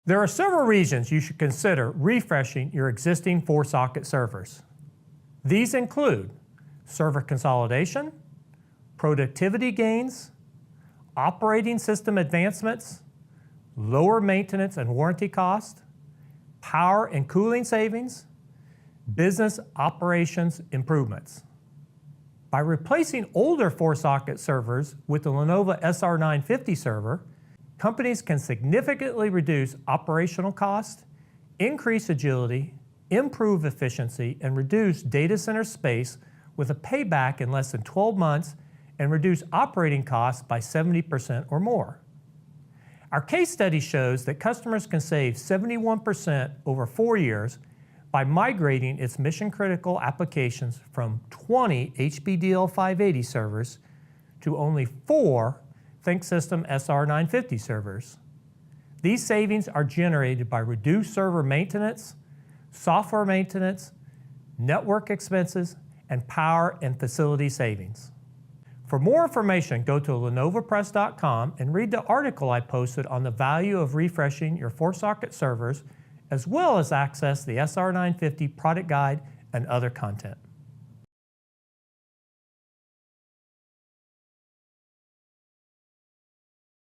There are several reasons you should consider refreshing your existing 4-socket servers. These include server consolidation, productivity gains, operating system advancements, lower maintenance and warranty cost, power and cooling savings, business operations improvements. By replacing older 4-socket servers with the Lenovo SR950 server, companies can significantly reduce operational cost, increase agility, improve efficiency, and reduce data center space with a payback in less than 12 months and reduce operating costs by 70% or more. Our case study shows that customers can save 71% over 4 years by migrating its mission-critical applications from 20 HPDL580 servers to only 4 ThinkSystem SR950 servers. These savings are generated by reduced server maintenance, software maintenance, network expenses, and power and facility savings. For more information, go to lenovopress.com and read the article I posted on the value of refreshing your 4-socket servers, as well as access the SR950 product guide and other content.